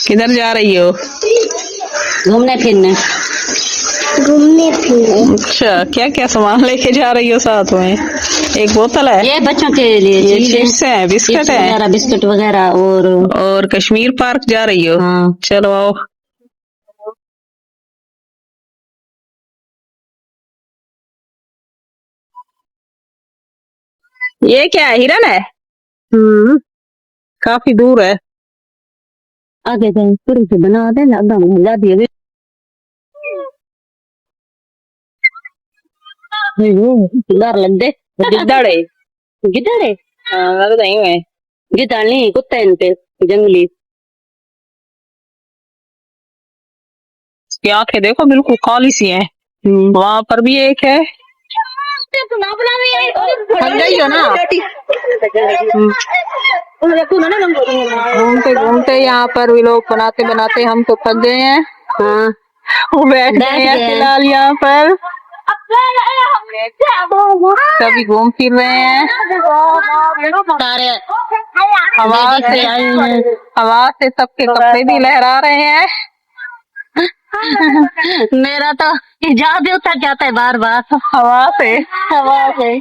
किधर जा रही हो? घूमने फिरने। अच्छा, क्या क्या सामान लेके जा रही हो साथ में? एक बोतल है, ये बच्चों के लिए ये चीज़ है। चिप्स है, बिस्किट चिप्स है वगैरह, बिस्किट वगैरह और कश्मीर पार्क जा रही हो? हाँ। चलो आओ। ये क्या है, हिरन है? काफी दूर है। आगे जाए पूरी से बना दे ना, जा दिए डर लग दे। गिद्दड़ है। गिद्दड़ है? हाँ, लग रही है। गिद्दड़ नहीं, कुत्ता है इनपे, जंगली। इसकी आंखें देखो बिल्कुल काली सी हैं। वहाँ पर भी एक है। थक गई हो ना? घूमते घूमते यहाँ पर भी लोग बनाते बनाते हम तो थक गए हैं। हाँ, वो बैठ गए हैं फिलहाल यहाँ पर। सभी घूम फिर रहे हैं। सारे हवा से सबके कपड़े भी लहरा रहे हैं। मेरा तो हिजाब भी उतर जाता है बार बार हवा से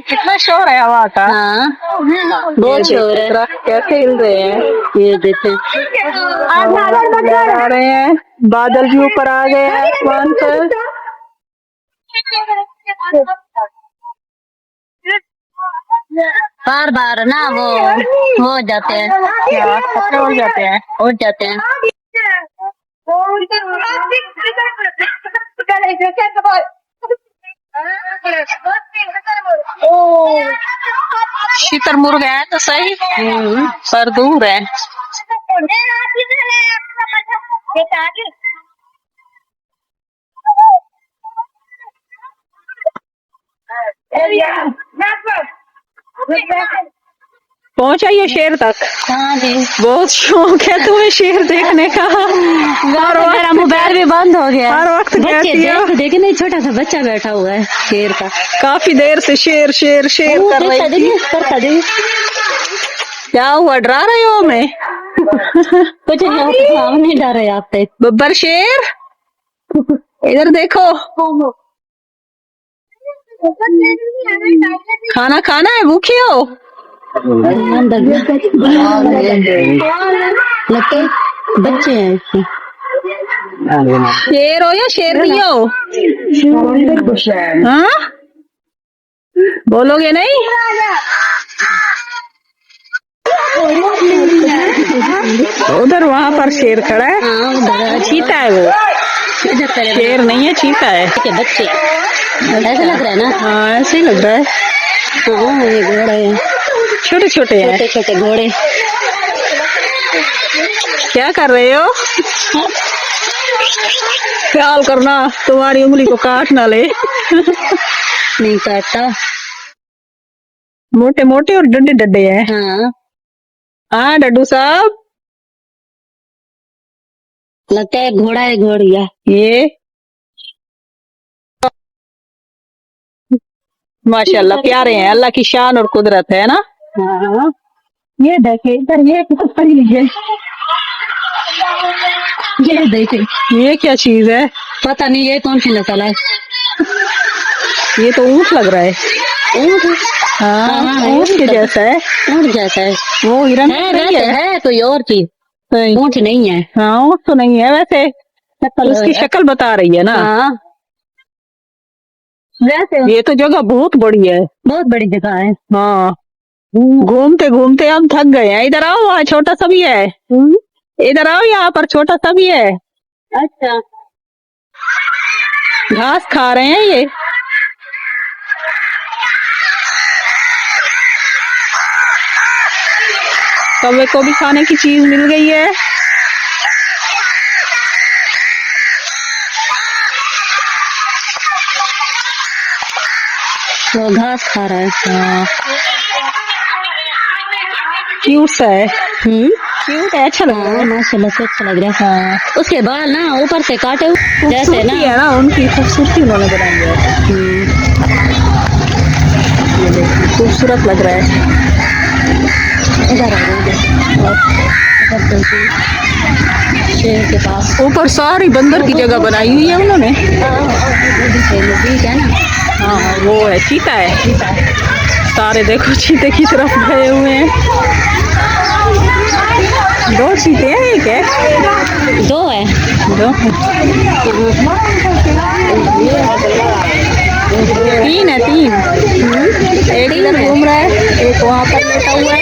कितना शोर है हवा का। हाँ, बहुत शोर है। कैसे हिल रहे हैं, ये देखे लहरा रहे हैं। बादल भी ऊपर आ गए हैं आसमान पर। बार बार ना वो हो जाते हैं, कपड़े उड़ जाते हैं। उठ जाते हैं। शुतुरमुर्ग है तो सही, पर दूर है। पहुंचाइए शेर तक। हाँ जी, बहुत शौक है तुम्हें शेर देखने का। मेरा मोबाइल भी बंद हो गया। हर वक्त कहती हो। देखे नहीं, छोटा सा बच्चा बैठा हुआ है शेर का। काफी देर से शेर शेर शेर कर रही थी। क्या हुआ, डरा रहे हो हमें? कुछ नहीं, हम नहीं डर रहे आपसे। बब्बर शेर, इधर देखो। खाना खाना है, भूखे हो? लगते बच्चे हैं इसके। शेर हो या शेरनी हो? हाँ, बोलोगे नहीं? उधर वहाँ पर शेर खड़ा है। हाँ, चीता है वो, शेर नहीं है, चीता है। बच्चे ऐसा लग रहा है ना? हाँ, ऐसे ही लग रहा है। हाँ, ये घोड़े हैं, छोटे छोटे हैं। छोटे छोटे घोड़े। क्या कर रहे हो? ख्याल करना तुम्हारी उंगली को काट ना ले। नहीं काटता। मोटे मोटे और डंडे डंडे हैं। हाँ, हाँ डड्डू साहब, लगता है घोड़ा है, घोड़िया। ये माशाल्लाह प्यारे हैं, अल्लाह की शान और कुदरत है ना। हाँ, ये देखे इधर, ये पकड़ लीजिए। ये देखे, ये क्या चीज है? पता नहीं ये कौन सी नस्ल है। ये तो ऊँट लग रहा है। ऊँट? हाँ, ऊँट के जैसा है। ऊँट जैसा है। वो हिरन नहीं है कोई और चीज, ऊँट नहीं है। हाँ, ऊँट तो नहीं है वैसे, उसकी शक्ल बता रही है ना। हाँ, वैसे ये तो जगह बहुत बड़ी है, बहुत बड़ी जगह है। हाँ, घूमते घूमते हम थक गए हैं। इधर आओ, वहाँ छोटा सा भी है। इधर आओ, यहाँ पर छोटा सा भी है। अच्छा, घास खा रहे हैं ये। कौवे को भी खाने की चीज मिल गई है। वो घास खा रहा है। हाँ, क्यूट सा है। क्यूट है, अच्छा लग रहा है। माशाल्लाह से अच्छा लग रहा है। हाँ, उसके बाल ना ऊपर से काटे जैसे ना, है ना, उनकी खूबसूरती उन्होंने बनाई है। ये देखिए, खूबसूरत लग रहा है। इधर आ रहा है, इधर। शेर के पास। ऊपर सारी बंदर की जगह बनाई हुई है उन्होंने। ठीक है ना। हाँ वो है, चीता है। सारे देखो चीते की तरफ गए हुए हैं। 2 चीते हैं, एक है? 2 है। 2 3 है, 3। एक इधर घूम रहा है, एक वहाँ पर लेटा हुआ है।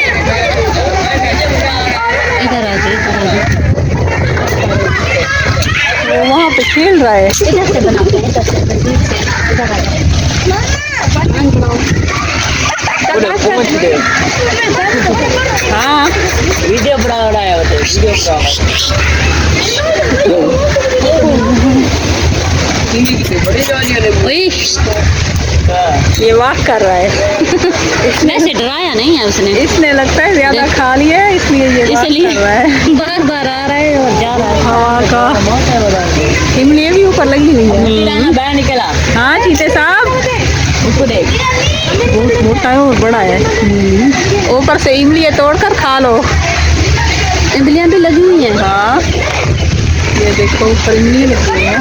इधर आ जाए। वो वहाँ पे खेल रहा है। इधर से बनाते हैं, इधर से। इधर आ जाए। हाँ वीडियो बड़ा है ये वाक कर रहा है। वैसे डराया नहीं है उसने। इसने लगता है ज्यादा खा लिया है, इसलिए ये वाक इसलिए कर रहा है। बार बार आ रहा है और जा रहा है। हवा का इमली भी ऊपर लगी हुई है। बाहर निकला। हाँ चीते साहब, उसको देख, बहुत मोटा है और बड़ा है। ऊपर से इमली तोड़कर खा लो। इमलियां भी लगी हुई हैं। हाँ ये देखो ऊपर इमली लगी हुई है।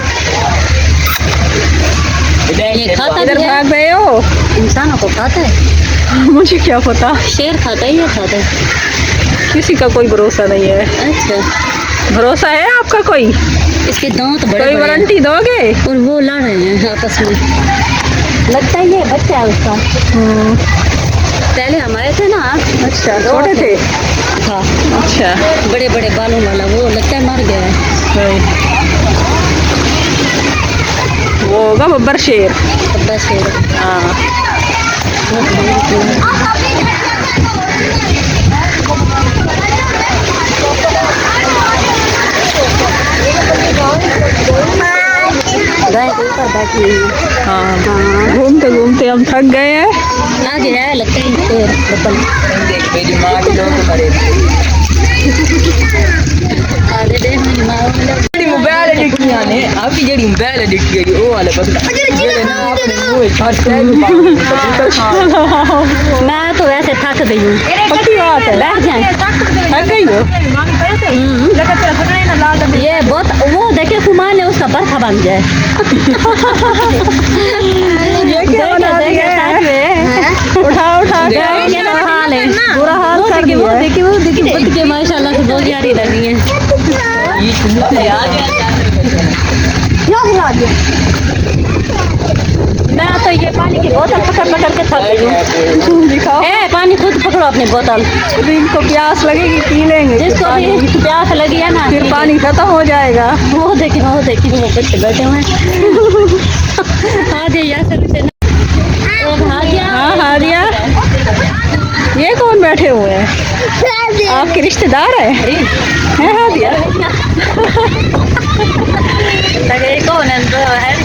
ये खाता इधर भी है। भाग गए हो? इंसानों को खाता है। मुझे क्या पता, शेर खाता है, ये खाता है। किसी का कोई भरोसा नहीं है। अच्छा, भरोसा है आपका कोई? इसके दांत बड़े कोई बड़े हैं। वारंटी दोगे? और वो लड़ रहे हैं आपस में। लगता है ये बच्चा है उसका। पहले हम आए थे ना। अच्छा, छोटे थे? हाँ, अच्छा, बड़े बड़े बालों वाला, वो लगता है मर गया है। वो होगा बब्बर शेर। बब्बर शेर। हाँ गाय के ऊपर बैठी हुई है। हाँ, घूमते घूमते हम थक गए हैं। आगे है लगता है शेर बब्बर। देख मेरी माँ भी लोग करे। आगे देख मेरी माँ वाला। मोबाइल डिक्कियां ने आपकी जेडी मोबाइल डिक्की है वो वाले बस जेडे ना अपने मुंह छाट से मैं तो वैसे थक गई हूँ। पक्की बात है, बैठ जाए। थक गई हो? ये बहुत वो देखे कुमार ने उसका बर्था बन जाए। ये क्या बना दिया है? उठा उठा के हाल है बुरा हाल कर दिया वो है। देखिए वो देखिए बच के माशाल्लाह से बहुत प्यारी लगी है। ये सुनते यार मैं तो ये पानी की बोतल पकड़ पकड़ के थक गई हूँ। दिखाओ। ए पानी खुद पकड़ो अपनी बोतल। तो इनको प्यास लगेगी, पी लेंगे। जिसको भी प्यास लगी है ना, फिर पानी खत्म हो जाएगा। वो देखिए वो बच्चे बैठे हुए हैं। हाँ जी यार से हाँ हादिया, ये कौन बैठे हुए हैं? आपके रिश्तेदार है हादिया? लगे कौन है?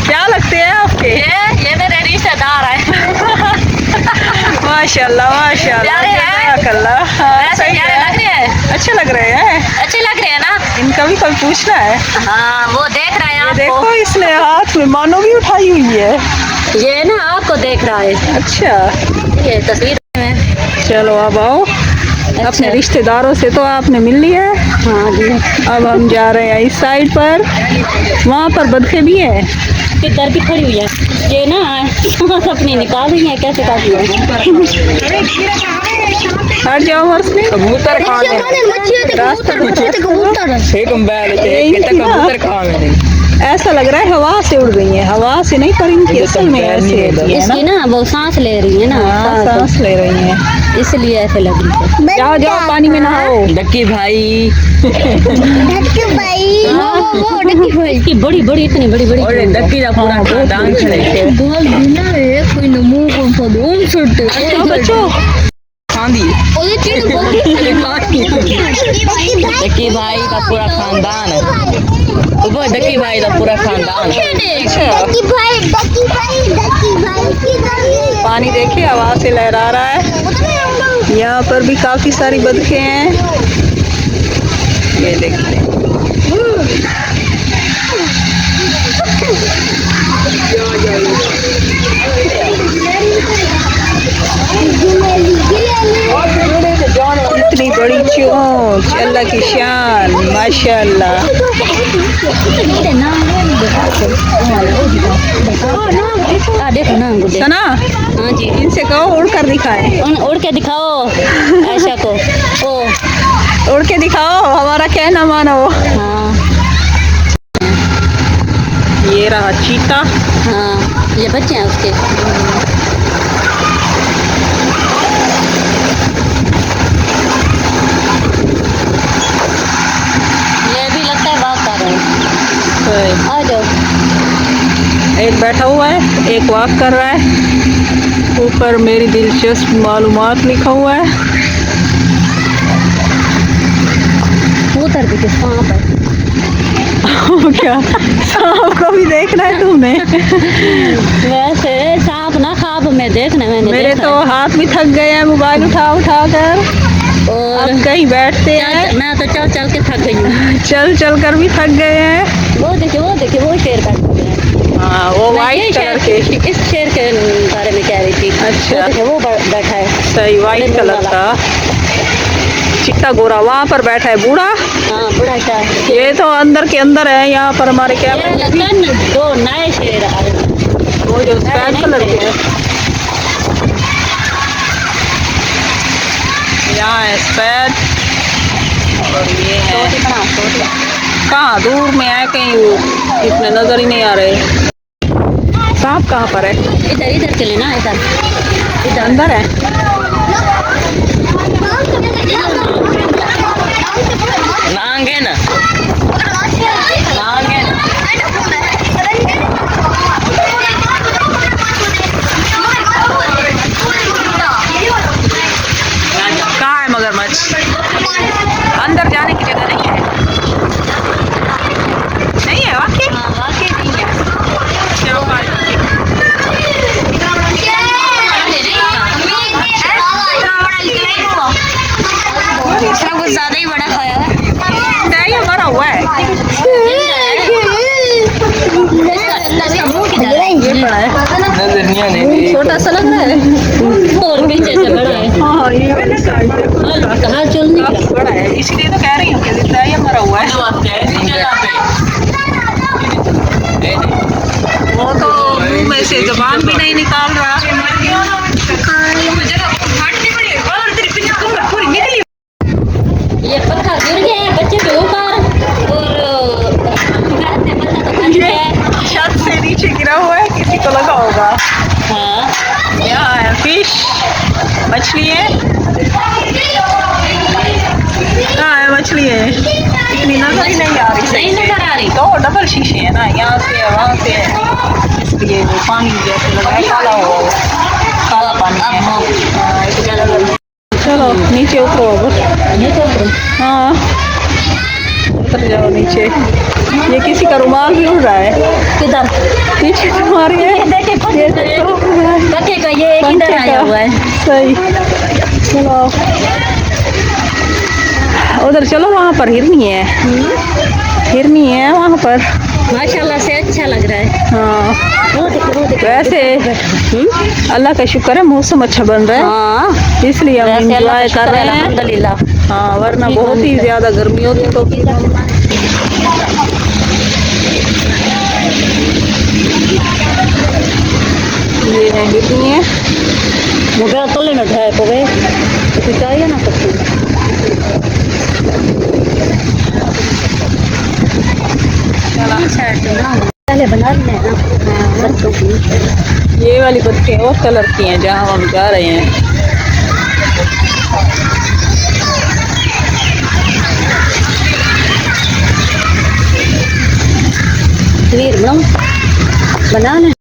क्या लगते हैं आपके? ये मेरे रिश्तेदार है। माशाल्लाह माशाल्लाह, प्यारे हैं। जज़ाकल्लाह। हाँ, सही प्यारे है। लग रहे हैं। अच्छे लग रहे हैं। अच्छे लग रहे हैं ना। इनका भी कल पूछना है। हाँ वो देख रहे हैं ये आपको। देखो इसने हाथ में मानो भी उठाई हुई है। ये ना आपको देख रहा है। अच्छा ये तस्वीर में। चलो अब आओ। अच्छा। अपने रिश्तेदारों से तो आपने मिल लिया है। हाँ जी। अब हम जा रहे हैं इस साइड पर, वहाँ पर बदखे भी है। किधर भी खड़ी हुई है ये ना अपनी निकाल रही है। कैसे काट रही है? हट जाओ मर्सी। कबूतर खाने एक मोबाइल कितना कबूतर खा मैंने। ऐसा लग रहा है हवा से उड़ गई है, हवा से नहीं पर इनकी असल में ऐसे होती है इसकी ना वो सांस ले रही है ना। हाँ, सांस ले रही है, इसलिए ऐसे लग रही है। जाओ जाओ पानी में नहाओ। डक्की भाई इसकी बड़ी बड़ी इतनी बड़ी बड़ी और डक्की का पूरा खानदान खड़े बोल बिना है कोई नमो को फदूम सुट। अच्छा बच्चों, खांदी डक्की भाई का पूरा खानदान है। वो डक्की भाई का पूरा खानदान है। पानी देखिए हवा से लहरा रहा है। यहाँ पर भी काफी सारी बदखे हैं, ये देखते हैं। इतनी बड़ी चूह पूंछ, अल्लाह की शान, माशाल्लाह। देखो ना गुड्डे। सना, हाँ जी, इनसे कहो उड़ कर दिखाए। उड़ के दिखाओ आयशा को। ओ उड़ के दिखाओ, हमारा कहना मानो। हाँ ये रहा चीता। हाँ, ये बच्चे हैं उसके। ये भी लगता है बात कर रहे हैं। आ जाओ। एक बैठा हुआ है, एक वॉक कर रहा है। ऊपर मेरी दिलचस्प मालूमात लिखा हुआ है। उतर भी किस सांप है। क्या सांप को भी देखना है तुमने? वैसे सांप ना ख्वाब में देखने मैंने मेरे देखा तो है। हाथ भी थक गए हैं मोबाइल उठा उठा कर। और अब कहीं बैठते हैं। मैं तो चल चल के थक गई हूँ। चल चल कर भी थक गए हैं। वो देखिए वो शेर बैठा हुआ है। हाँ, वो मैं वाइट ये कलर शेर के। इस शेर के बारे में कह रही थी। अच्छा। वो देखिए वो बैठा है। सही, वाइट कलर का चिट्टा गोरा वहाँ पर बैठा है बूढ़ा। हाँ बड़ा सा। ये तो अंदर के अंदर है। यहाँ पर हमारे क्या ये लगता है ना, दो नए शेर आ रहे हैं। वो जो सफेद कलर के है। यहाँ है सफेद और ये है कहाँ दूर में है कहीं, वो इतने नजर ही नहीं आ रहे। सांप कहाँ पर है? इधर इधर चले ना, इधर अंदर है। नांगे ना नांगे ना। कहाँ है मगरमच्छ? अंदर जाने की जगह नहीं है। नहीं है वाकई? क्या बात है? इसने कुछ ज्यादा ही बड़ा खाया है। ये मरा हुआ है। इसका मुंह किधर है? ये बड़ा है। नजर नहीं आने। छोटा सा लग रहा है। और पीछे से बड़ा है। हाँ, ये वाला साइड है। कहाँ चलने का? काफी बड़ा है, इसलिए तो कह रही हूँ कि जितना ये मरा हुआ है। वो तो मुंह में से जुबान भी नहीं निकाल रहा। ये पत्थर गिर गया है बच्चे के ऊपर और छत से नीचे गिरा हुआ है, किसी को लगा होगा। हाँ यहाँ है फिश, मछली है। कहाँ है मछली है? इतनी नजर ही नहीं आ रही सही नहीं से। नजर आ रही। तो डबल शीशे है ना, यहाँ से है वहाँ से है, इसलिए वो पानी जैसे लगा है, काला हुआ वो काला पानी है। हाँ, इस जगह चलो नीचे उतरो अब। ये तो हाँ, उतर जाओ नीचे। ये किसी का रुमाल भी उड़ रहा है। किधर? पीछे तुम्हारी है। देखे पक्के का ये एक इधर आया हुआ है। सही, चलो उधर चलो, वहाँ पर हिरनी है। हिरनी है वहाँ पर। माशाल्लाह से अच्छा लग रहा है। हाँ, वो देखो वैसे अल्लाह का शुक्र है, मौसम अच्छा बन रहा है, हाँ इसलिए हम वैसे अल्लाह एंजॉय का कर शुक्र है, रहे हैं। अल्हम्दुलिल्लाह। हाँ, वरना बहुत ही ज्यादा गर्मी होती तो। ये है हिरनी है। मोबाइल तो लेना है को वे तो चाहिए ना कुछ। पहले बना लेना है ना बच्चों की। ये वाली बत्तियाँ और कलर की हैं जहाँ हम जा रहे हैं। तस्वीर बनाओ, बना लें।